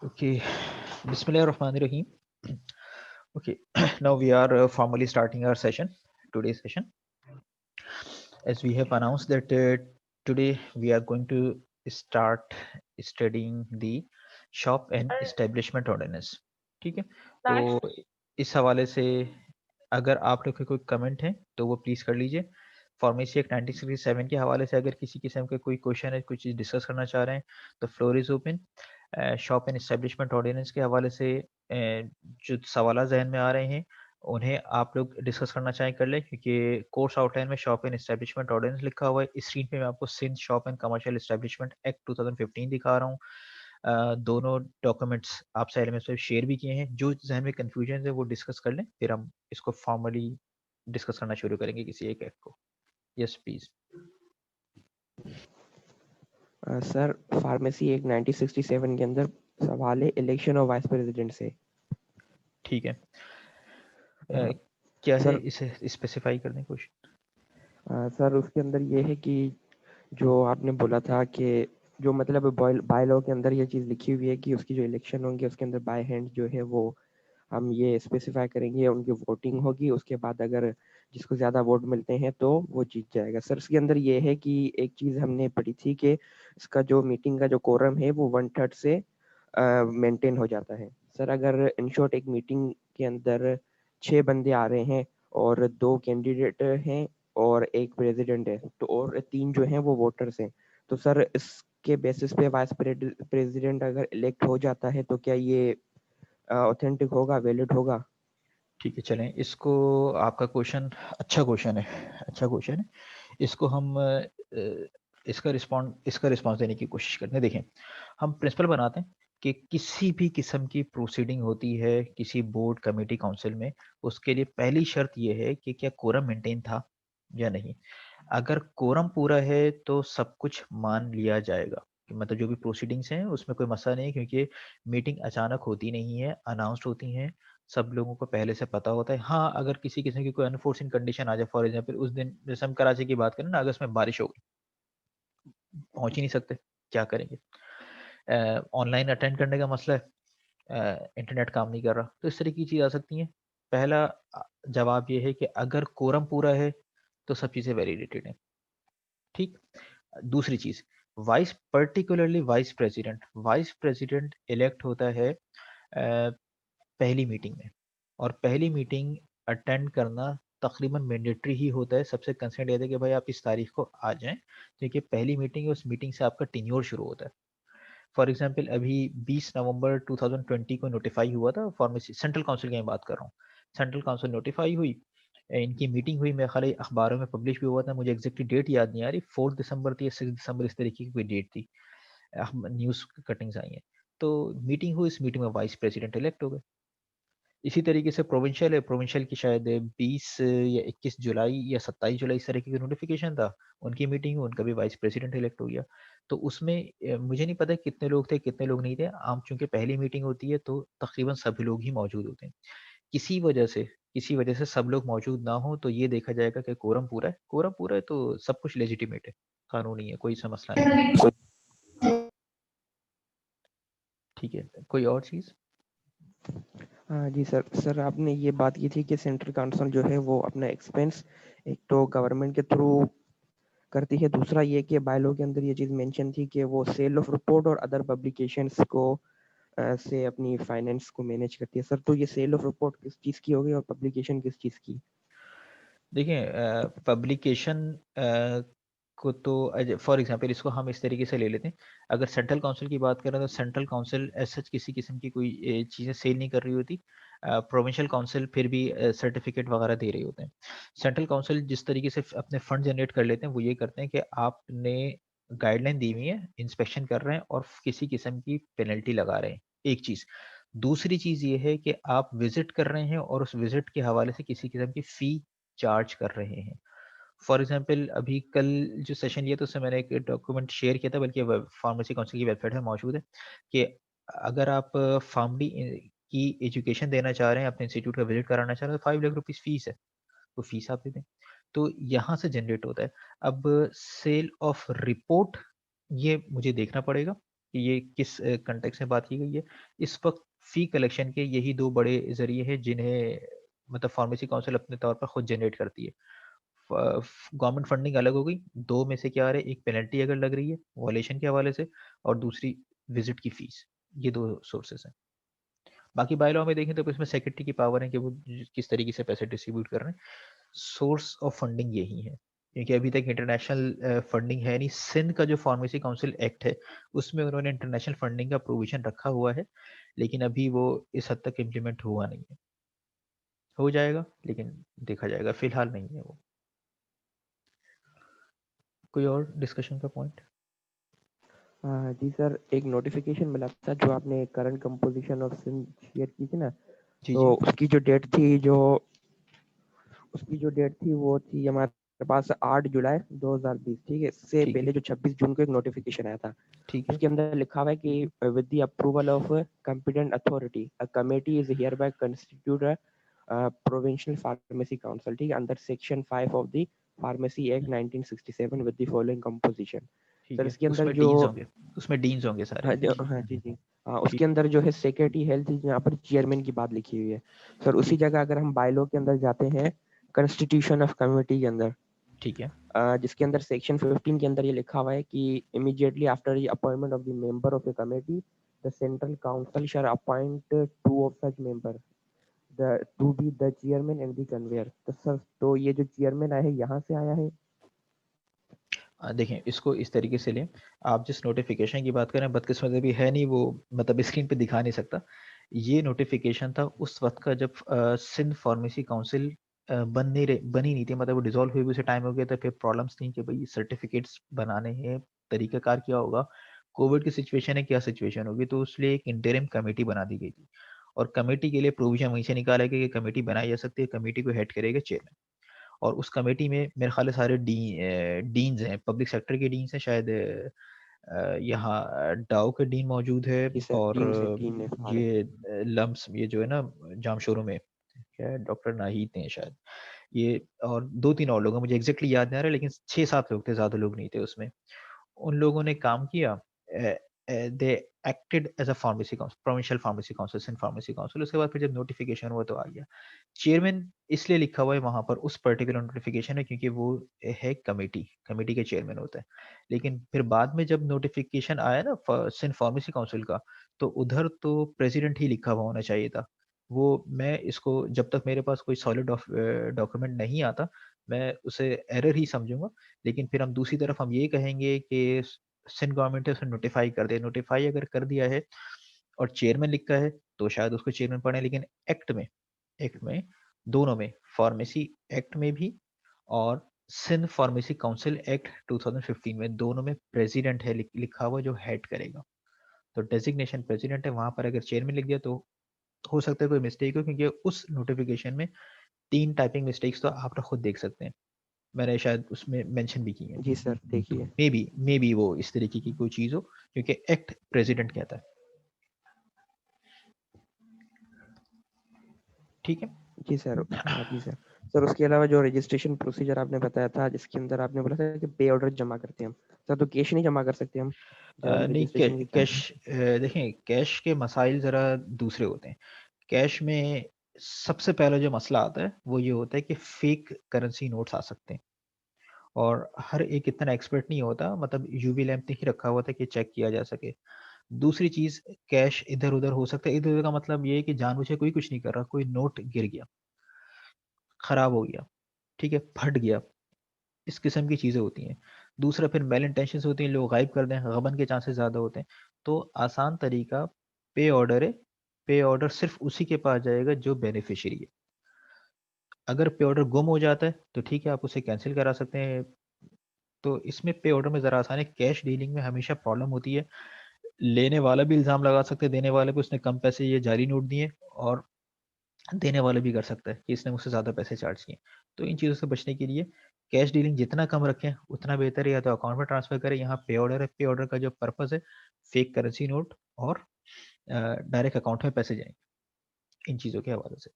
Okay, Bismillahirrahmanirrahim. Okay, now we are formally starting our session, today's session. As we have announced that today we are going to start studying the shop and establishment ordinance. ठीक है, तो इस हवाले से अगर आप लोग के कोई कमेंट है तो वो प्लीज कर लीजिए। फार्मेसी एक्ट 1967 के हवाले से अगर किसी किस्म का कोई क्वेश्चन है, कोई चीज़ डिस्कस करना चाह रहे हैं तो floor is open. Shop and establishment ordinance के हवाले से जो सवाल जहन में आ रहे हैं उन्हें आप लोग डिस्कस करना चाहें कर लें, क्योंकि कोर्स आउटलाइन में शॉप एंड एस्टेब्लिशमेंट ऑर्डिनेंस लिखा हुआ है। इस स्क्रीन पे मैं आपको Sindh shop and commercial establishment act 2015 दिखा रहा हूँ। दोनों डॉक्यूमेंट्स आपसे एलएमएस पे शेयर भी किए हैं। जो जहन में कंफ्यूजन है वो डिस्कस कर लें, फिर हम इसको फॉर्मली डिस्कस करना शुरू करेंगे किसी एक एक्ट को। Yes please. सर फार्मेसी एक 1967 के अंदर सवाल है इलेक्शन ऑफ वाइस प्रेसिडेंट से। ठीक है, हाँ, क्या है सर इसे स्पेसिफाई करने की कोशिश। सर उसके अंदर ये है कि जो आपने बोला था कि जो मतलब बाय लॉ के अंदर ये चीज़ लिखी हुई है कि उसकी जो इलेक्शन होंगे उसके अंदर बाय हैंड जो है वो हम ये स्पेसिफाई करेंगे, उनकी वोटिंग होगी, उसके बाद अगर जिसको ज़्यादा वोट मिलते हैं तो वो जीत जाएगा। सर इसके अंदर ये है कि एक चीज़ हमने पढ़ी थी कि इसका जो मीटिंग का जो कोरम है वो 1/3 से मेंटेन हो जाता है। सर अगर इन शॉर्ट एक मीटिंग के अंदर 6 बंदे आ रहे हैं और 2 कैंडिडेट हैं और एक प्रेसिडेंट है, तो और 3 जो हैं वो वोटर्स हैं, तो सर इसके बेसिस पे वाइस प्रेसिडेंट अगर इलेक्ट हो जाता है तो क्या ये ऑथेंटिक होगा, वैलिड होगा? ठीक है, चलें इसको। आपका क्वेश्चन अच्छा क्वेश्चन है, अच्छा क्वेश्चन है। इसको हम इसका रिस्पॉन्स देने की कोशिश करते हैं। देखें, हम प्रिंसिपल बनाते हैं कि किसी भी किस्म की प्रोसीडिंग होती है किसी बोर्ड कमेटी काउंसिल में, उसके लिए पहली शर्त यह है कि क्या कोरम मेंटेन था या नहीं। अगर कोरम पूरा है तो सब कुछ मान लिया जाएगा, कि मतलब जो भी प्रोसीडिंग्स हैं उसमें कोई मसला नहीं है, क्योंकि मीटिंग अचानक होती नहीं है, अनाउंस्ड होती हैं, सब लोगों को पहले से पता होता है। हाँ, अगर किसी किस्म की कोई अनफोर्सिन कंडीशन आ जाए, फॉर एग्जांपल उस दिन जैसे हम कराची की बात करें ना, अगस्त में बारिश हो गई, पहुंच ही नहीं सकते, क्या करेंगे। ऑनलाइन अटेंड करने का मसला है, इंटरनेट काम नहीं कर रहा, तो इस तरह की चीज़ आ सकती हैं। पहला जवाब ये है कि अगर कोरम पूरा है तो सब चीज़ें वैलिडेटेड हैं। ठीक। दूसरी चीज़, पर्टिकुलरली वाइस प्रेसिडेंट इलेक्ट होता है पहली मीटिंग में, और पहली मीटिंग अटेंड करना तकरीबन मैंडेटरी ही होता है। सबसे कंसर्न ये है कि भाई आप इस तारीख को आ जाएं, क्योंकि पहली मीटिंग है, उस मीटिंग से आपका टीन्योर शुरू होता है। फॉर एग्जांपल अभी 20 नवंबर 2020 को नोटिफाई हुआ था फार्मेसी सेंट्रल काउंसिल की मैं बात कर रहा हूँ। सेंट्रल काउंसिल नोटिफाई हुई, इनकी मीटिंग हुई, मेरे ख्याल अखबारों में पब्लिश भी हुआ था, मुझे एग्जैक्टली डेट याद नहीं आ रही, 4 दिसंबर थी या 6 दिसंबर, इस तरीके की कोई डेट थी। न्यूज़ कटिंग्स आई हैं। तो मीटिंग हुई, इस मीटिंग में वाइस प्रेसिडेंट इलेक्ट हो गए। इसी तरीके से प्रोविंशियल है, प्रोविंशियल की शायद 20 या 21 जुलाई या 27 जुलाई इस तरीके का नोटिफिकेशन था, उनकी मीटिंग हुई, उनका भी वाइस प्रेसिडेंट इलेक्ट हो गया। तो उसमें मुझे नहीं पता कितने लोग थे कितने लोग नहीं थे, आम चूंकि पहली मीटिंग होती है तो तकरीबन सभी लोग ही मौजूद होते हैं। किसी वजह से सब लोग मौजूद ना हो तो ये देखा जाएगा कि कोरम पूरा है, कोरम पूरा है तो सब कुछ लेजिटिमेट है, कानूनी है, कोई सा मसला नहीं है। ठीक है, कोई और चीज़। हाँ जी सर। सर आपने ये बात की थी कि सेंट्रल काउंसिल जो है वो अपना एक्सपेंस एक तो गवर्नमेंट के थ्रू करती है, दूसरा ये कि बायलॉ के अंदर ये चीज़ मेंशन थी कि वो सेल ऑफ रिपोर्ट और अदर पब्लिकेशंस को से अपनी फाइनेंस को मैनेज करती है। सर तो ये सेल ऑफ रिपोर्ट किस चीज़ की होगी और पब्लिकेशन किस चीज़ की? देखिए, पब्लिकेशन को तो फॉर एग्जांपल इसको हम इस तरीके से ले लेते हैं। अगर सेंट्रल काउंसिल की बात करें तो सेंट्रल काउंसिल एज सच किसी किस्म की कोई चीज़ें सेल नहीं कर रही होती। प्रोविंशियल काउंसिल फिर भी सर्टिफिकेट वगैरह दे रहे होते हैं। सेंट्रल काउंसिल जिस तरीके से अपने फंड जनरेट कर लेते हैं वो ये करते हैं कि आपने गाइडलाइन दी हुई है, इंस्पेक्शन कर रहे हैं और किसी किस्म की पेनल्टी लगा रहे हैं, एक चीज़। दूसरी चीज़ ये है कि आप विजिट कर रहे हैं और उस विजिट के हवाले से किसी किस्म की फ़ी चार्ज कर रहे हैं। फॉर एग्जांपल अभी कल जो सेशन लिया था उससे मैंने एक डॉक्यूमेंट शेयर किया था, बल्कि फार्मेसी काउंसिल की वेबसाइट में मौजूद है, कि अगर आप फार्मडी की एजुकेशन देना चाह रहे हैं, अपने इंस्टीट्यूट का विजिट कराना चाह रहे हैं, तो 5 लाख रुपीज़ फीस है, तो फीस आप दे दें। तो यहाँ से जनरेट होता है। अब सेल ऑफ रिपोर्ट ये मुझे देखना पड़ेगा, कि ये किस कंटेक्स्ट में बात की गई है। इस वक्त फी कलेक्शन के यही दो बड़े जरिए हैं जिन्हें मतलब फार्मेसी काउंसिल अपने तौर पर खुद जनरेट करती है। गवर्नमेंट फंडिंग अलग हो गई, दो में से क्या आ रहा है, एक पेनल्टी अगर लग रही है वॉलेशन के हवाले से, और दूसरी विजिट की फीस। ये दो सोर्सेस हैं। बाकी बाय लॉ में देखें तो इसमें सेक्रेटरी की पावर है कि वो किस तरीके से पैसे डिस्ट्रीब्यूट कर रहे हैं। सोर्स ऑफ फंडिंग यही है, क्योंकि अभी तक इंटरनेशनल फंडिंग है नहीं। सिंध का जो फार्मेसी काउंसिल एक्ट है उसमें उन्होंने इंटरनेशनल फंडिंग का प्रोविजन रखा हुआ है, लेकिन अभी वो इस हद तक इम्प्लीमेंट हुआ नहीं है। हो जाएगा लेकिन देखा जाएगा, फिलहाल नहीं है वो। कोई और डिस्कशन का पॉइंट? जी सर, एक नोटिफिकेशन मिला था जो आपने current composition of Sindh share की थी ना, जी तो जी। उसकी जो डेट थी वो थी हमारे पास 8 जुलाई 2020। ठीक है, इससे ठीक है। पहले जो 26 जून को एक नोटिफिकेशन आया था, ठीक है। उसके अंदर लिखा हुआ है कि with the approval of competent authority a committee is here bye constitute provincial pharmacy council, ठीक है, under section 5 of the pharmacy act 1967 with the following composition. ठीक सर है, इसके अंदर उसमें जो डीन्स होंगे, उसमें डीन्स होंगे सारे। हाँ जी जी, उसके ठीक। अंदर जो है सेक्रेटरी हेल्थ यहाँ पर चेयरमैन की बात लिखी हुई है। सर उसी ठीक। जगह अगर हम बायलॉ के अंदर जाते हैं, कॉन्स्टिट्यूशन ऑफ कमिटी के अंदर, ठीक है। जिसके अंदर सेक्शन 15 के अंदर ये लिखा हुआ है कि immediately after the appointment of the member of A committee the central council shell upon two of such member the to be the chairman and the conveyor. तो सर, तो ये जो चेयरमैन आया है यहाँ से आया है? देखें इसको इस तरीके से लें। आप जिस नोटिफिकेशन की बात करें, बदकिस्मती भी है नहीं वो, मतलब स्क्रीन पे दिखा नहीं सकता। ये नोटिफिकेशन था उस वक्त का जब सिंध फार्मेसी काउंसिल बनी नहीं थी, मतलब वो डिसॉल्व हुई भी उसे टाइम हो गया था। फिर प्रॉब्लम्स थी कि भाई सर्टिफिकेट्स बनाने हैं, तरीकाकार क्या होगा, कोविड की सिचुएशन है, क्या सिचुएशन होगी, तो उसलिए एक इंटरिम कमेटी बना दी गई थी। और कमेटी के लिए प्रोविजन वहीं से निकाला गया कि कमेटी बनाई जा सकती है, कमेटी को हेड करेगा चेयरमैन। और उस कमेटी में मेरे ख्याल से सारे डीन्स हैं, पब्लिक सेक्टर के डीन्स हैं शायद। यहाँ डाउ के डीन मौजूद है। जी सर, और डीन है सारे। ये लम्स, ये जो है ना जामशोरों में, क्या है, डॉक्टर नाहीद हैं शायद ये, और दो तीन और लोग हैं, मुझे एग्जैक्टली याद नहीं आ रहा, लेकिन 6-7 लोग थे, ज्यादा लोग नहीं थे उसमें। उन लोगों ने काम किया। They acted as a pharmacy council, provincial pharmacy council, Sindh pharmacy council. उसके बाद फिर जब नोटिफिकेशन हुआ तो आ गया चेयरमैन। इसलिए लिखा हुआ है वहां पर उस पर्टिकुलर नोटिफिकेशन है क्योंकि वो है कमेटी, कमेटी के चेयरमैन होता है। लेकिन फिर बाद में जब नोटिफिकेशन आया ना सिंध फार्मेसी काउंसिल का, तो उधर तो प्रेसिडेंट ही लिखा हुआ होना चाहिए था। वो मैं इसको जब तक मेरे पास कोई सॉलिड डॉक्यूमेंट नहीं आता, मैं उसे एरर ही समझूंगा। लेकिन फिर हम दूसरी तरफ हम ये कहेंगे कि सिंध गवर्नमेंट है उसे नोटिफाई कर दे। नोटिफाई अगर कर दिया है और चेयरमैन लिखा है तो शायद उसको चेयरमैन पढ़े, लेकिन एक्ट में दोनों में, फार्मेसी एक्ट में भी और सिंध फार्मेसी काउंसिल एक्ट 2015 में, दोनों में प्रेसिडेंट है लिखा हुआ जो हेड करेगा। तो डेजिग्नेशन प्रेसिडेंट है, वहां पर अगर चेयरमैन लिख दिया तो हो सकता है कोई मिस्टेक हो, क्योंकि उस नोटिफिकेशन में 3 टाइपिंग मिस्टेक्स तो आप खुद देख सकते हैं, मैंने शायद उसमें मेंशन भी की है। जी सर, तो देखिए। मे बी वो इस तरीके की कोई चीज हो, क्योंकि एक्ट प्रेसिडेंट कहता है। ठीक है। जी सर, हाँ जी सर। सर उसके अलावा जो रजिस्ट्रेशन प्रोसीजर आपने बताया था, जिसके अंदर आपने बोला था कि पे ऑर्डर जमा करते हैं हम, सर तो कैश नहीं जमा कर सकते हम जब हम नहीं, रजिस्ट्रेशन की कैश, चाहते हैं? देखें कैश के मसाइल ज़रा दूसरे होते हैं। कैश में सबसे पहला जो मसला आता है वो ये होता है कि फेक करेंसी नोट्स आ सकते हैं, और हर एक इतना एक्सपर्ट नहीं होता, मतलब यूवी लैंप नहीं रखा हुआ था कि चेक किया जा सके। दूसरी चीज़, कैश इधर उधर हो सकता है। इधर उधर का मतलब ये है कि जानबूझ के कोई कुछ नहीं कर रहा, कोई नोट गिर गया, खराब हो गया, ठीक है, फट गया, इस किस्म की चीज़ें होती हैं। दूसरा फिर मेल इंटेंशंस होती हैं, लोग गायब कर दें, गबन के चांसेस ज़्यादा होते हैं। तो आसान तरीका पे ऑर्डर है। पे ऑर्डर सिर्फ उसी के पास जाएगा जो बेनिफिशियरी है। अगर पे ऑर्डर गुम हो जाता है तो ठीक है, आप उसे कैंसिल करा सकते हैं। तो इसमें पे ऑर्डर में ज़रा आसान है। कैश डीलिंग में हमेशा प्रॉब्लम होती है, लेने वाला भी इल्ज़ाम लगा सकते हैं देने वाले पे, उसने कम पैसे ये जारी नोट दिए, और देने वाला भी कर सकता है कि इसने मुझसे ज़्यादा पैसे चार्ज किए। तो इन चीज़ों से बचने के लिए कैश डीलिंग जितना कम रखें उतना बेहतर है, या तो अकाउंट में ट्रांसफर करें। यहाँ पे ऑर्डर है, पे ऑर्डर का जो पर्पस है फेक करेंसी नोट और डायरेक्ट अकाउंट में पैसे जाएंगे, इन चीज़ों के हवाले से।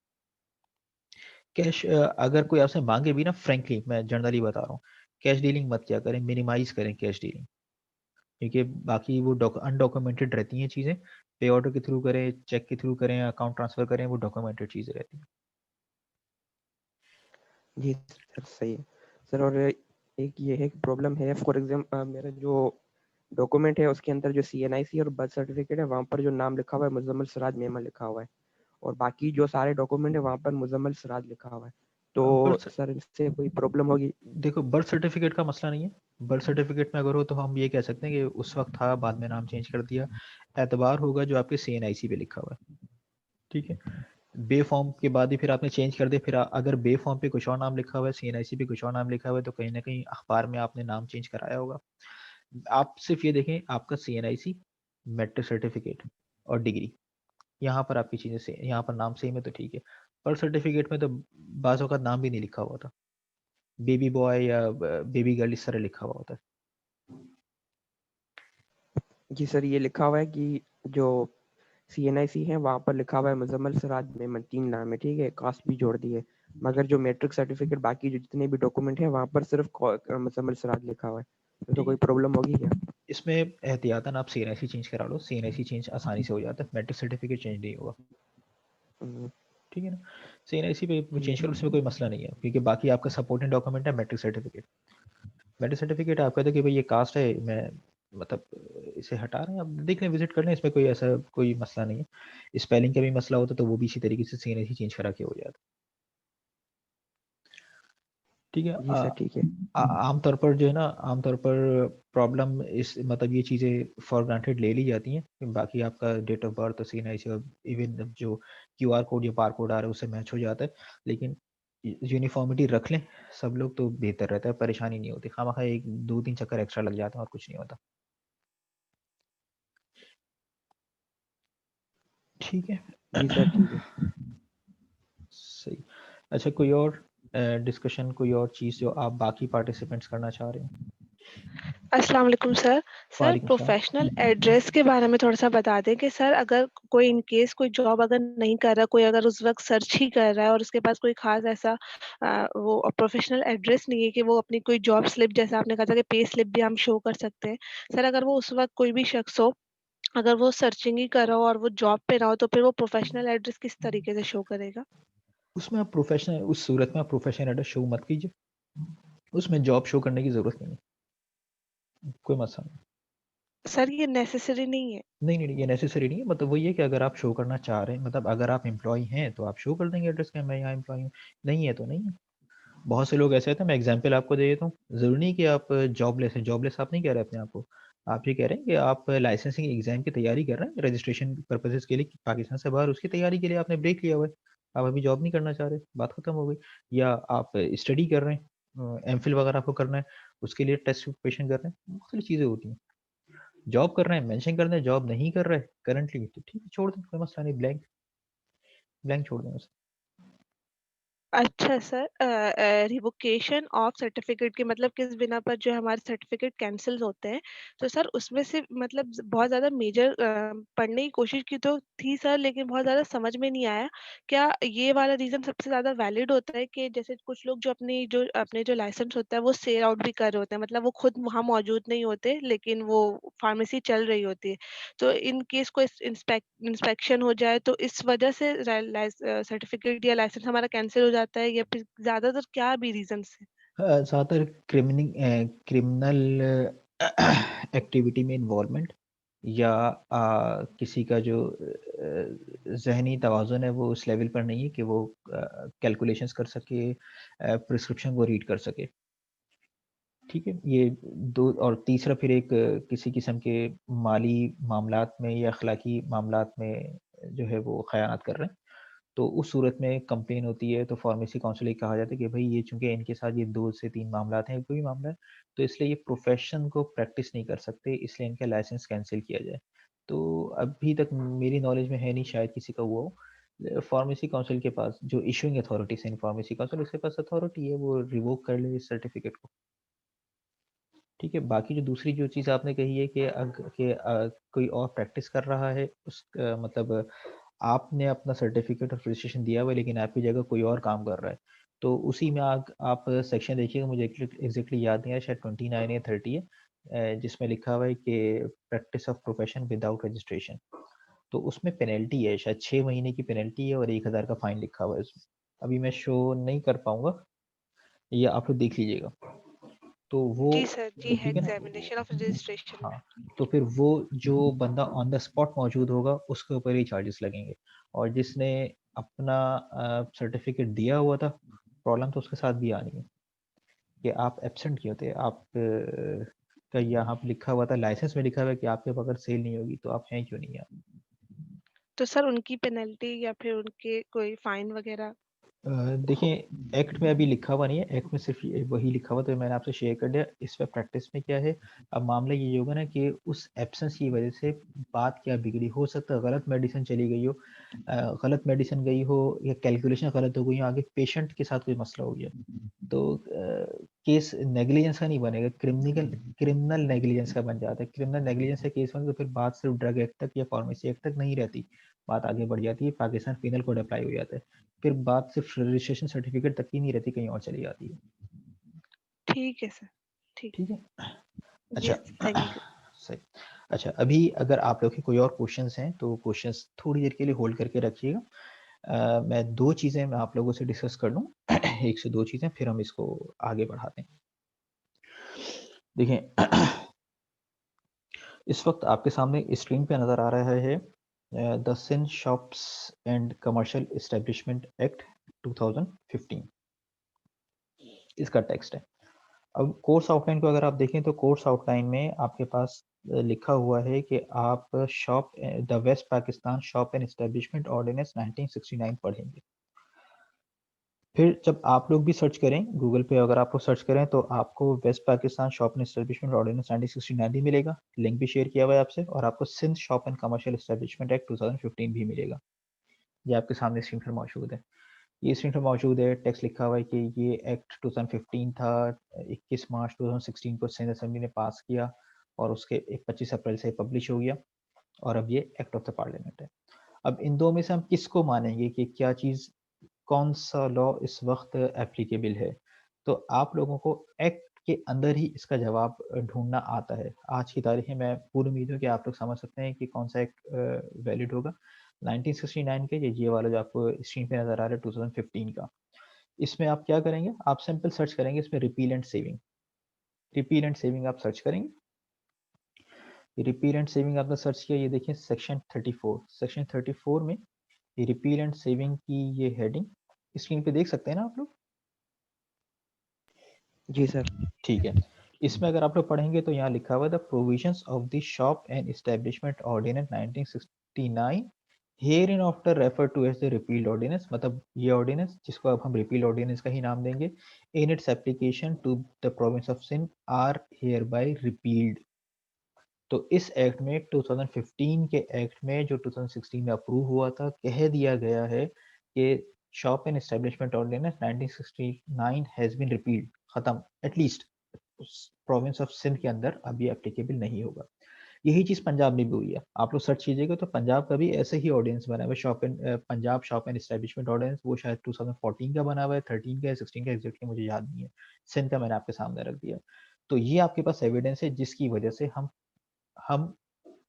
कैश अगर कोई आपसे मांगे भी ना, फ्रेंकली मैं जनरली बता रहा हूँ, कैश डीलिंग मत क्या करें, मिनिमाइज करें कैश डीलिंग। क्योंकि बाकी वो अनडॉक्यूमेंटेड रहती हैं चीज़ें। पे ऑर्डर के थ्रू करें, चेक के थ्रू करें, अकाउंट ट्रांसफर करें, वो डॉक्यूमेंटेड चीज़ें रहती हैं। जी सर, सही है सर। और एक ये है कि प्रॉब्लम है, फॉर एग्जाम्पल मेरा जो डॉक्यूमेंट है उसके अंदर जो CNIC और बर्थ सर्टिफिकेट है वहाँ पर जो नाम लिखा हुआ है मुजम्मल सिराज मेमन लिखा हुआ है, और बाकी जो सारे डॉक्यूमेंट है वहाँ पर मुजम्मल सिराज लिखा हुआ है। तो बर्थ सर इससे कोई प्रॉब्लम होगी? देखो, बर्थ सर्टिफिकेट का मसला नहीं है। बर्थ सर्टिफिकेट में अगर हो तो हम ये कह सकते हैं कि उस वक्त था, बाद में नाम चेंज कर दिया। एतबार होगा जो आपके CNIC पे लिखा हुआ है, ठीक है। बे फॉर्म के बाद ही फिर आपने चेंज कर दिया, फिर अगर बे फॉर्म पे कुछ और नाम लिखा हुआ है, CNIC पे कुछ और नाम लिखा हुआ है, तो कहीं ना कहीं अखबार में आपने नाम चेंज कराया होगा। आप सिर्फ ये देखें, आपका CNIC, मैट्रिक सर्टिफिकेट और डिग्री, यहाँ पर आपकी चीज़ें से यहाँ पर नाम सेम है तो ठीक है। बर्थ सर्टिफिकेट में तो बाज़ों का नाम भी नहीं लिखा हुआ था, बेबी बॉय या बेबी गर्ल इस तरह लिखा हुआ होता है। जी सर, ये लिखा हुआ है कि जो CNIC है वहाँ पर लिखा हुआ है मुजम्मल सिराज मेमन, 3 नाम है, ठीक है, कास्ट भी जोड़ दी है। मगर जो मैट्रिक सर्टिफिकेट बाकी जो जितने भी डॉक्यूमेंट है वहाँ पर सिर्फ मुजम्मल सिराज लिखा हुआ है। तो ठीक कोई है, प्रॉब्लम होगी क्या? इसमें एहतियातन आप CNIC चेंज करा लो, CNIC चेंज आसानी से हो जाता है, मैट्रिक सर्टिफिकेट चेंज नहीं होगा। हम्म, ठीक है ना। CNIC पे वो जी चेंज करो, सर। उसमें कोई मसला नहीं है, क्योंकि बाकी आपका सपोर्टिंग डॉक्यूमेंट है मैट्रिक सर्टिफिकेट। मैट्रिक सर्टिफिकेट आप कहते हो कि भाई ये कास्ट है, मैं मतलब इसे हटा रहे हैं, आप देख लें, विजिट कर लें, इसमें कोई ऐसा कोई मसला नहीं है। स्पेलिंग का भी मसला होता तो वो भी इसी तरीके से CNIC चेंज करा के हो जाता। ठीक है। जी सर, ठीक है। आमतौर पर जो है ना, आमतौर पर प्रॉब्लम इस मतलब ये चीज़ें फॉर ग्रांटेड ले ली जाती हैं कि बाकी आपका डेट ऑफ बर्थ, CNIC और इवन जो QR कोड या बार कोड आ रहा है उससे मैच हो जाता है। लेकिन यूनिफॉर्मिटी रख लें सब लोग तो बेहतर रहता है, परेशानी नहीं होती। खामखा एक दो तीन चक्कर एक्स्ट्रा लग जाते हैं और कुछ नहीं होता। ठीक है। जी सर, ठीक है। सही। अच्छा, कोई और डिस्कशन, कोई और चीज़ जो आप बाकी पार्टिसिपेंट्स करना चाह रहे हैं? अस्सलाम वालेकुम सर। सर वालेकुम सलाम। प्रोफेशनल एड्रेस के बारे में थोड़ा सा बता दें कि सर अगर कोई इन केस कोई जॉब अगर नहीं कर रहा, कोई अगर उस वक्त सर्च ही कर रहा है और उसके पास कोई खास ऐसा वो प्रोफेशनल एड्रेस नहीं है कि वो अपनी कोई जॉब स्लिप, जैसा आपने कहा था कि पे स्लिप भी हम शो कर सकते हैं। सर अगर वो उस वक्त कोई भी शख्स हो, अगर वो सर्चिंग ही कर रहा हो और वो जॉब पे रहा हो, तो फिर वो प्रोफेशनल एड्रेस किस तरीके से शो करेगा? उसमें आप प्रोफेशनल, उस सूरत में आप प्रोफेशनल एड्रेस शो मत कीजिए, उसमें जॉब शो करने की ज़रूरत नहीं है, कोई मसला नहीं। सर ये नेसेसरी नहीं है। नहीं, नहीं, ये नेसेसरी नहीं है, मतलब वही है कि अगर आप शो करना चाह रहे हैं, मतलब अगर आप एम्प्लॉय हैं तो आप शो कर देंगे एड्रेस कि मैं यहाँ एम्प्लॉय हूँ, नहीं है तो नहीं है। बहुत से लोग ऐसे होते हैं, मैं एग्जांपल आपको दे देता हूँ, ज़रूरी नहीं कि आप जॉबलेस हैं, जॉबलेस आप नहीं कह रहे अपने आप को, आप ये कह रहे हैं कि आप लाइसेंसिंग एग्जाम की तैयारी कर रहे हैं रजिस्ट्रेशन पर्पजेज़ के लिए पाकिस्तान से बाहर, उसकी तैयारी के लिए आपने ब्रेक लिया हुआ है, आप अभी जॉब नहीं करना चाह रहे, बात खत्म हो गई। या आप स्टडी कर रहे हैं, एमफिल वगैरह आपको करना है, उसके लिए टेस्ट प्रिपरेशन कर रहे हैं, मुख्तलिफ चीज़ें होती हैं। जॉब कर रहे हैं मेंशन कर दें, जॉब नहीं कर रहे करंटली तो ठीक है, छोड़ दें, कोई मसला नहीं, ब्लैंक ब्लैंक छोड़ दें उसे। अच्छा सर, रिवोकेशन ऑफ सर्टिफिकेट के मतलब किस बिना पर जो हमारे सर्टिफिकेट कैंसिल होते हैं, तो सर उसमें से मतलब बहुत ज़्यादा मेजर पढ़ने की कोशिश की तो थी सर, लेकिन बहुत ज़्यादा समझ में नहीं आया। क्या ये वाला रीज़न सबसे ज़्यादा वैलिड होता है कि जैसे कुछ लोग जो अपने जो लाइसेंस होता है वो सेल आउट भी कर रहे होते हैं, मतलब वो खुद वहाँ मौजूद नहीं होते लेकिन वो फार्मेसी चल रही होती है। तो इन केस कोई इंस्पेक्शन हो जाए तो इस वजह से सर्टिफिकेट या लाइसेंस हमारा कैंसिल हो जाता है, या फिर ज़्यादातर क्या भी रीज़न्स हैं? ज़्यादातर क्रिमिनल एक्टिविटी में इन्वॉल्वमेंट, या किसी का जो ज़हनी तवाज़ुन है वो उस लेवल पर नहीं है कि वो कैलकुलेशंस कर सके, प्रिस्क्रिप्शन को रीड कर सके। ठीक है, ये दो, और तीसरा फिर एक किसी किस्म के माली मामलात में या अखलाकी मामलात में जो है वो खयानत कर रहे हैं, तो उस सूरत में कंप्लेन होती है, तो फार्मेसी काउंसिल ये कहा जाता है कि भाई ये चूंकि इनके साथ ये 2 से 3 मामलात हैं, कोई भी मामला है, तो इसलिए ये प्रोफेशन को प्रैक्टिस नहीं कर सकते, इसलिए इनका लाइसेंस कैंसिल किया जाए। तो अभी तक मेरी नॉलेज में है नहीं, शायद किसी का हुआ हो। फार्मेसी काउंसिल के पास जो इशूइंग अथॉरिटीज है, फार्मेसी काउंसिल, उसके पास अथॉरिटी है, वो रिवोक कर ले इस सर्टिफिकेट को। ठीक है, बाकी जो दूसरी जो चीज़ आपने कही है कि कोई और प्रैक्टिस कर रहा है, उस मतलब आपने अपना सर्टिफिकेट और रजिस्ट्रेशन दिया हुआ है लेकिन आपकी जगह कोई और काम कर रहा है, तो उसी में आप सेक्शन देखिएगा, मुझे एग्जैक्टली याद नहीं है, शायद 29 या 30 है, जिसमें लिखा हुआ है कि practice of profession without registration, तो उसमें पेनल्टी है, शायद 6 महीने की पेनल्टी है और 1000 का फाइन लिखा हुआ है उसमें। अभी मैं शो नहीं कर पाऊंगा, ये आप लोग देख लीजिएगा। तो वो जी सर, जी है ठीक है ना। एग्जामिनेशन ऑफ रजिस्ट्रेशन में। हाँ, तो फिर वो जो बंदा ऑन द स्पॉट मौजूद होगा उसके ऊपर ही चार्जेस लगेंगे, और जिसने अपना सर्टिफिकेट दिया हुआ था, प्रॉब्लम तो उसके साथ भी आनी है कि आप एब्सेंट क्यों थे, आप का यहाँ पे लिखा हुआ था, लाइसेंस में लिखा हुआ है कि आपके अगर सेल नहीं होगी तो आप हैं क्यों नहीं यहाँ। तो सर उनकी पेनल्टी या फिर उनके कोई फाइन वगैरह? देखिए, एक्ट में अभी लिखा हुआ नहीं है, एक्ट में सिर्फ वही लिखा हुआ, तो मैंने आपसे शेयर कर दिया। इस पर प्रैक्टिस में क्या है, अब मामला ये होगा ना कि उस एब्सेंस की वजह से बात क्या बिगड़ी, हो सकता है गलत मेडिसिन चली गई हो, गलत मेडिसिन गई हो, या कैलकुलेशन गलत हो गई हो, आगे पेशेंट के साथ कोई मसला हो गया, तो केस नेग्लिजेंस का नहीं बनेगा, क्रिमिनल नेग्लिजेंस का बन जाता है। क्रिमिनल नेग्लिजेंस का केस बने तो फिर बात सिर्फ ड्रग एक्ट तक या फार्मेसी एक्ट तक नहीं रहती, बात आगे बढ़ जाती है, पाकिस्तान पीनल कोड अप्लाई हो जाता है, फिर बात सिर्फ रजिस्ट्रेशन सर्टिफिकेट तक ही नहीं रहती, कहीं और चली जाती है। ठीक है सर, ठीक। ठीक है। जी, अच्छा। Thank you. सही। अच्छा, अभी अगर आप लोग के कोई और क्वेश्चंस हैं तो क्वेश्चंस थोड़ी देर के लिए होल्ड करके रखिएगा। मैं दो चीज़ें मैं आप लोगों से डिस्कस कर लूँ एक से दो चीज़ें, फिर हम इसको आगे बढ़ाते हैं। देखिए, इस वक्त आपके सामने स्क्रीन पे नज़र आ रहा है the Sindh shops and commercial establishment act 2015, इसका टेक्स्ट है। अब कोर्स आउटलाइन को अगर आप देखें तो कोर्स आउटलाइन में आपके पास लिखा हुआ है कि आप shop the West Pakistan shop and establishment ordinance 1969 पढ़ेंगे। फिर जब आप लोग भी सर्च करें गूगल पे, अगर आप लोग सर्च करें तो आपको West Pakistan shop and establishment ordinance 1969 भी मिलेगा, लिंक भी शेयर किया हुआ है आपसे, और आपको Sindh shop and commercial establishment act 2015 भी मिलेगा। ये आपके सामने स्क्रीन पर मौजूद है, ये स्क्रीन पर मौजूद है, टेक्स्ट लिखा हुआ है कि ये एक्ट 2015 था, 21 मार्च 2016 को सिंध असेंबली ने पास किया, और उसके 25 अप्रैल से पब्लिश हो गया, और अब ये एक्ट ऑफ द पार्लियामेंट है। अब इन दो में से हम किसको मानेंगे कि क्या चीज़, कौन सा लॉ इस वक्त एप्लीकेबल है, तो आप लोगों को एक्ट के अंदर ही इसका जवाब ढूंढना आता है। आज की तारीख में मैं पूरी उम्मीद हूँ कि आप लोग समझ सकते हैं कि कौन सा एक्ट वैलिड होगा। 1969 के ये वाला जो आपको स्क्रीन पे नजर आ रहा है 2015 का, इसमें आप क्या करेंगे, आप सिंपल सर्च करेंगे इसमें repeal and saving, repeal and saving आप सर्च करेंगे। रिपील एंड सेविंग आपने सर्च किया, ये देखिए सेक्शन 34, सेक्शन 34 में ये रिपील एंड सेविंग की ये हेडिंग स्क्रीन पे देख सकते हैं ना आप लोग। जी सर। ठीक है, इसमें अगर आप लोग पढ़ेंगे तो यहाँ लिखा हुआ है the provisions of the shop and establishment ordinance 1969 hereinafter refer to as the repealed ordinance, मतलब ये ऑर्डिनेंस जिसको अब हम रिपील ऑर्डिनेंस का ही नाम देंगे, in its application to the province of Sindh are hereby repealed. तो इस एक्ट में 2015 के एक्ट में जो 2016 में अप्रूव हुआ था, कह दिया गया है कि shop and establishment ordinance 1969 has been repealed, खत्म, एटलीस्ट प्रोविंस ऑफ सिंध के अंदर अब ये एप्लीकेबल नहीं होगा। यही चीज पंजाब में भी हुई है, आप लोग सर्च कीजिएगा तो पंजाब का भी ऐसे ही ऑर्डिनेंस बना हुआ है, shop and Punjab shop and establishment ordinance, वो शायद 2014 का बना हुआ है, 13 का या 16 का एग्जैक्टली मुझे याद नहीं है। सिंध का मैंने आपके सामने रख दिया। तो ये आपके पास एविडेंस है जिसकी वजह से हम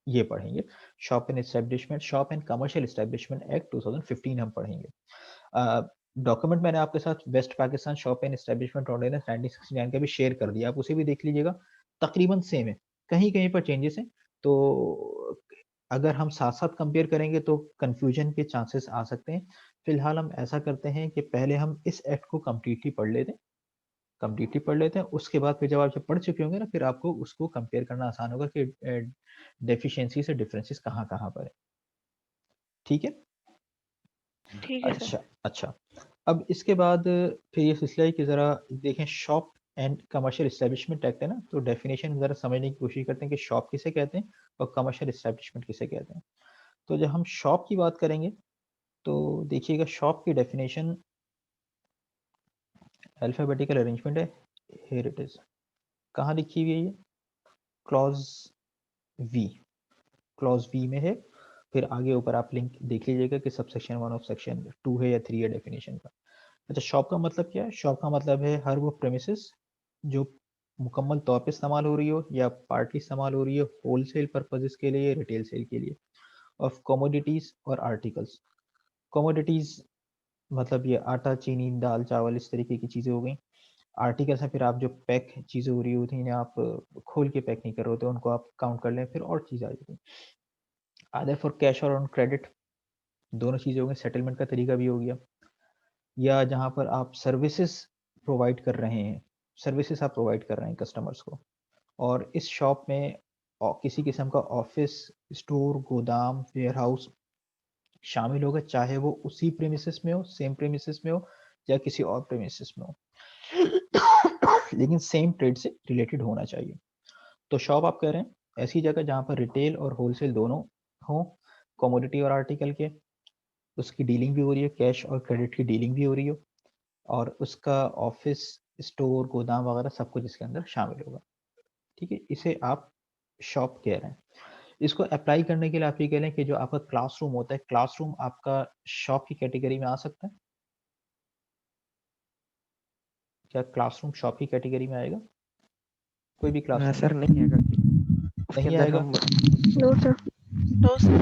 ये पढ़ेंगे, shop and establishment shop and commercial establishment act 2015 हम पढ़ेंगे। डॉक्यूमेंट मैंने आपके साथ west Pakistan shop and establishment ordinance 1969 का भी शेयर कर दिया, आप उसे भी देख लीजिएगा, तकरीबन सेम है, कहीं कहीं पर चेंजेस हैं। तो अगर हम साथ साथ कंपेयर करेंगे तो कंफ्यूजन के चांसेस आ सकते हैं। फिलहाल हम ऐसा करते हैं कि पहले हम इस एक्ट को कम्प्लीटली पढ़ लेते हैं, कंप्लीटली पढ़ लेते हैं, उसके बाद फिर जब आप जब पढ़ चुके होंगे ना, फिर आपको उसको कंपेयर करना आसान होगा कि डेफिशिएंसी से डिफरेंसेस कहाँ कहाँ पर है। ठीक है। ठीक है सर। अच्छा अच्छा, अब इसके बाद फिर ये सिलसिला है कि ज़रा देखें, shop and commercial establishment act है ना, तो डेफिनेशन ज़रा समझने की कोशिश करते हैं कि शॉप किसे कहते हैं और कमर्शियल इस्टेब्लिशमेंट किसे कहते हैं। तो जब हम शॉप की बात करेंगे तो देखिएगा, शॉप की डेफिनेशन अल्फ़ाबेटिकल अरेंजमेंट है, हियर इट इज़, कहाँ लिखी हुई है ये, क्लॉज वी, क्लॉज वी में है। फिर आगे ऊपर आप लिंक देख लीजिएगा कि सब सेक्शन 1 ऑफ सेक्शन 2 है या 3 है डेफिनेशन का। अच्छा, शॉप का मतलब क्या है, शॉप का मतलब है हर वो प्रेमिसेस जो मुकम्मल तौर पे इस्तेमाल हो रही हो या पार्टली इस्तेमाल हो रही हो, होलसेल पर्पजेस के लिए, रिटेल सेल के लिए। ऑफ कमोडिटीज और आर्टिकल्स। कमोडिटीज मतलब ये आटा, चीनी, दाल, चावल, इस तरीके की चीज़ें हो गई। आर्टिकल्स हैं फिर आप जो पैक चीज़ें हो रही होती हैं, आप खोल के पैक नहीं कर रहे होते, उनको आप काउंट कर लें, फिर और चीज़ आ जाती है। आदर फॉर कैश और ऑन क्रेडिट, दोनों चीज़ें हो गई। सेटलमेंट का तरीका भी हो गया। या जहाँ पर आप सर्विसेज प्रोवाइड कर रहे हैं, सर्विसेज आप प्रोवाइड कर रहे हैं कस्टमर्स को, और इस शॉप में किसी किस्म का ऑफिस, स्टोर, गोदाम, वेयर हाउस शामिल होगा, चाहे वो उसी प्रेमिसेस में हो, सेम प्रेमिसेस में हो, या किसी और प्रेमिसेस में हो, लेकिन सेम ट्रेड से रिलेटेड होना चाहिए। तो शॉप आप कह रहे हैं ऐसी जगह जहाँ पर रिटेल और होलसेल दोनों हो, कमोडिटी और आर्टिकल के, उसकी डीलिंग भी हो रही है, कैश और क्रेडिट की डीलिंग भी हो रही हो, और उसका ऑफिस, स्टोर, गोदाम वगैरह सब कुछ इसके अंदर शामिल होगा। ठीक है, इसे आप शॉप कह रहे हैं। इसको अप्लाई करने के लिए आप ये कह लें कि जो आपका क्लासरूम होता है, क्लासरूम आपका शॉप की कैटेगरी में आ सकता है। क्या क्लासरूम शॉप की कैटेगरी में आएगा? कोई भी क्लासरूम सर नहीं आएगा, उसके नहीं अंदर आएगा? हम नो सर। No sir.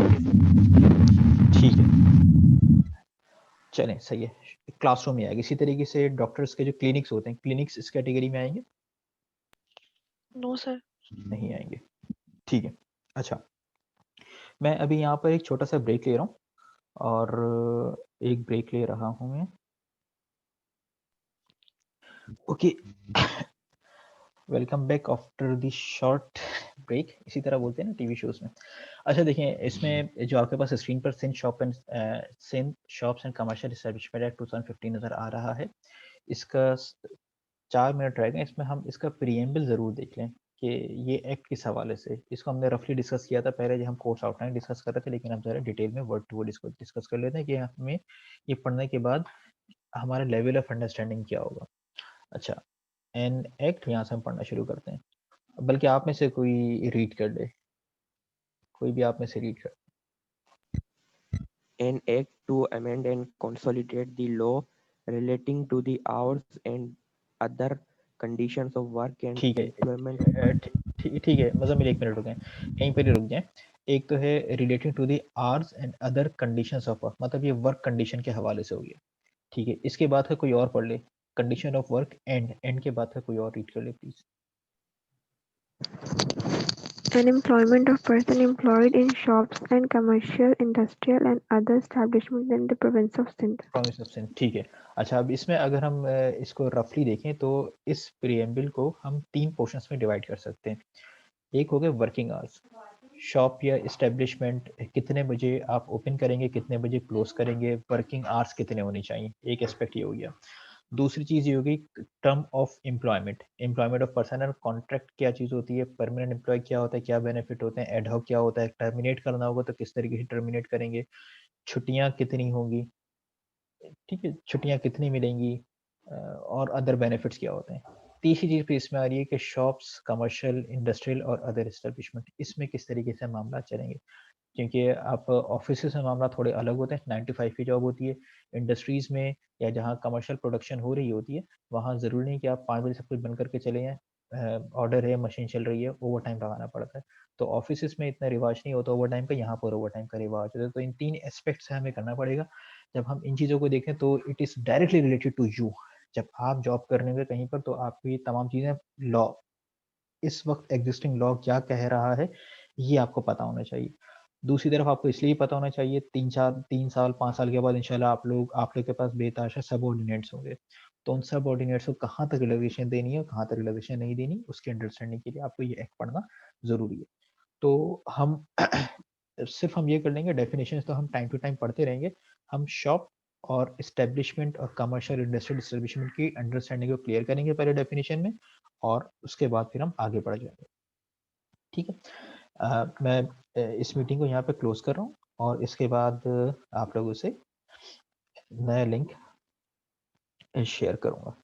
ठीक है, चलें, सही है, क्लासरूम में आएगा। इसी तरीके से डॉक्टर्स के जो क्लिनिक्स होते हैं, क्लिनिक्स इस कैटेगरी में आएंगे? No sir. नहीं आएंगे। ठीक है, अच्छा, मैं अभी यहाँ पर एक छोटा सा ब्रेक ले रहा हूँ, और एक ब्रेक ले रहा हूँ मैं। Okay, welcome back after the short break, इसी तरह बोलते हैं ना टीवी शोज में। अच्छा देखिए, इसमें जो आपके पास स्क्रीन पर Sindh shops and commercial establishment act 2015 नज़र आ रहा है, इसका 4 मिनट रहेगा, इसमें हम इसका प्रीएम्बल ज़रूर देख लें कि ये एक्ट किस हवाले से। इसको हमने रफली डिस्कस किया था पहले जब हम कोर्स आउटलाइन डिस्कस कर रहे थे, लेकिन हम ज़रा डिटेल में वर्ड टू वर्ड इसको डिस्कस कर लेते हैं कि हमें ये पढ़ने के बाद हमारा लेवल ऑफ अंडरस्टैंडिंग क्या होगा। अच्छा, एन एक्ट, यहाँ से हम पढ़ना शुरू करते हैं, बल्कि आप में से कोई रीड कर ले, कोई भी आप में से रीड कर। an act to amend and consolidate the law relating to the hours and other conditions of work and ठीक है, employment. ठीक है, मुज़म्मिल 1 मिनट रुकें, यहीं पर ही रुक जाएं। एक तो है relating to the hours and other conditions of work, मतलब ये वर्क कंडीशन के हवाले से हो गया। ठीक है, इसके बाद का कोई और पढ़ ले, condition of work and, and के बाद का कोई और रीड कर ले please. An employment of person employed in shops and commercial, industrial and other establishments in the province of Sindh. Province of Sindh, ठीक है। अच्छा, अब इसमें अगर हम इसको रफली देखें तो इस प्रीएम्बल को हम 3 पोर्शंस में डिवाइड कर सकते हैं। एक हो गया वर्किंग आवर्स, शॉप या इस्टेब्लिशमेंट कितने बजे आप ओपन करेंगे, कितने बजे क्लोज करेंगे, वर्किंग आवर्स कितने होने चाहिए, एक एस्पेक्ट ये हो गया। दूसरी चीज़ ये होगी term of employment, employment of person और कॉन्ट्रैक्ट क्या चीज़ होती है, परमानेंट एम्प्लॉय क्या होता है, क्या बेनिफिट होते हैं, एडहॉक क्या होता है, टर्मिनेट करना होगा तो किस तरीके से टर्मिनेट करेंगे, छुट्टियाँ कितनी होंगी, ठीक है, छुट्टियाँ कितनी मिलेंगी, और अदर बेनिफिट्स क्या होते हैं। तीसरी चीज़ फिर इसमें आ रही है कि शॉप्स, कमर्शियल, इंडस्ट्रियल और अदर एस्टेब्लिशमेंट, इसमें किस तरीके से मामला चलेंगे, क्योंकि आप ऑफिस में मामला थोड़े अलग होते हैं, 9 टू 5 की जॉब होती है। इंडस्ट्रीज़ में या जहाँ कमर्शियल प्रोडक्शन हो रही होती है, वहाँ ज़रूरी नहीं कि आप 5 बजे सब कुछ बंद करके चले जाएँ। ऑर्डर है, मशीन चल रही है, ओवर टाइम लगाना पड़ता है। तो ऑफिसेज़ में इतना रिवाज नहीं होता ओवर टाइम का, यहाँ पर ओवर टाइम का रिवाज होता है। तो इन 3 एस्पेक्ट से हमें करना पड़ेगा। जब हम इन चीज़ों को देखें तो it is directly related to you. जब आप जॉब कर रहे होंगे कहीं पर, तो आपको ये तमाम चीज़ें, लॉ, इस वक़्त एग्ज़िस्टिंग लॉ क्या कह रहा है, ये आपको पता होना चाहिए। दूसरी तरफ आपको इसलिए पता होना चाहिए, 3 साल, 5 साल के बाद इंशाल्लाह आप लोग के पास बेतहाशा सबऑर्डिनेट्स होंगे। तो उन सबऑर्डिनेट्स को कहाँ तक रिज़र्वेशन देनी है और कहाँ तक रिज़र्वेशन नहीं देनी, उसकी अंडरस्टैंडिंग के लिए आपको ये एक्ट पढ़ना ज़रूरी है। तो हम सिर्फ़ हम ये कर लेंगे, डेफिनिशंस तो हम टाइम टू टाइम पढ़ते रहेंगे। हम शॉप और एस्टेब्लिशमेंट और कमर्शियल इंडस्ट्रियल एस्टेब्लिशमेंट की अंडरस्टैंडिंग को क्लियर करेंगे पहले डेफिनिशन में, और उसके बाद फिर हम आगे बढ़ जाएँगे। ठीक है? मैं इस मीटिंग को यहाँ पे क्लोज़ कर रहा हूँ, और इसके बाद आप लोगों से नया लिंक शेयर करूँगा।